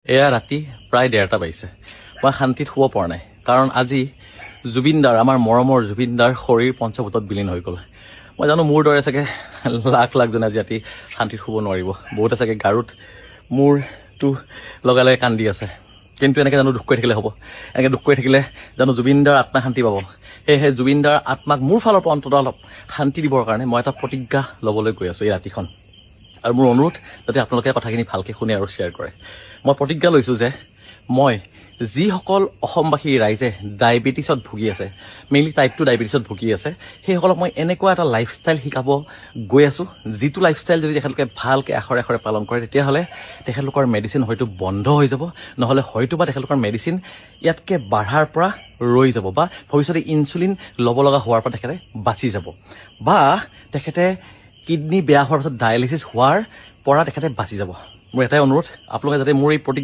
এয়া ৰাতি প্ৰায় 1:30 বাজিছে। মই শান্তিত শুব পৰা নাই, কাৰণ আজি জুবিনদাৰ, আমাৰ মৰমৰ জুবিনদাৰ শৰীৰ পঞ্চভূতত বিলীন হৈ গ'ল। মই জানো মোৰ দৰে চাগে লাখ লাখজনে আজি ৰাতি শান্তিত শুব নোৱাৰিব। বহুতে চাগে গাৰুত মূৰটো লগাই লগাই কান্দি আছে। কিন্তু এনেকৈ জানো দুখ কৰি থাকিলে হ'ব? এনেকৈ দুখ কৰি থাকিলে জানো জুবিনদাৰ আত্মা শান্তি পাব? সেয়েহে জুবিনদাৰ আত্মাক মোৰ ফালৰ পৰা অন্ততঃ অলপ শান্তি দিবৰ কাৰণে মই এটা প্ৰতিজ্ঞা ল'বলৈ গৈ আছোঁ এই ৰাতিখন। আৰু মোৰ অনুৰোধ যাতে আপোনালোকে কথাখিনি ভালকৈ শুনে আৰু শ্বেয়াৰ কৰে। মই প্ৰতিজ্ঞা লৈছোঁ যে মই যিসকল অসমবাসী ৰাইজে ডায়েবেটিছত ভুগি আছে, মেইনলি টাইপ 2 ডায়েবেটিছত ভুগি আছে, সেইসকলক মই এনেকুৱা এটা লাইফষ্টাইল শিকাব গৈ আছোঁ, যিটো লাইফষ্টাইল যদি তেখেতলোকে ভালকৈ আখৰে আখৰে পালন কৰে, তেতিয়াহ'লে তেখেতলোকৰ মেডিচিন হয়তো বন্ধ হৈ যাব, নহ'লে হয়তো বা তেখেতলোকৰ মেডিচিন ইয়াতকৈ বাঢ়াৰ পৰা ৰৈ যাব, বা ভৱিষ্যতে ইনচুলিন ল'ব লগা হোৱাৰ পৰা তেখেতে বাচি যাব, বা তেখেতে কিডনী বেয়া হোৱাৰ পাছত ডায়েলিচিছ হোৱাৰ পৰা তেখেতে বাচি যাব। মোৰ এটাই অনুৰোধ, আপোনালোকে যাতে মোৰ এই প্ৰতিজ্ঞা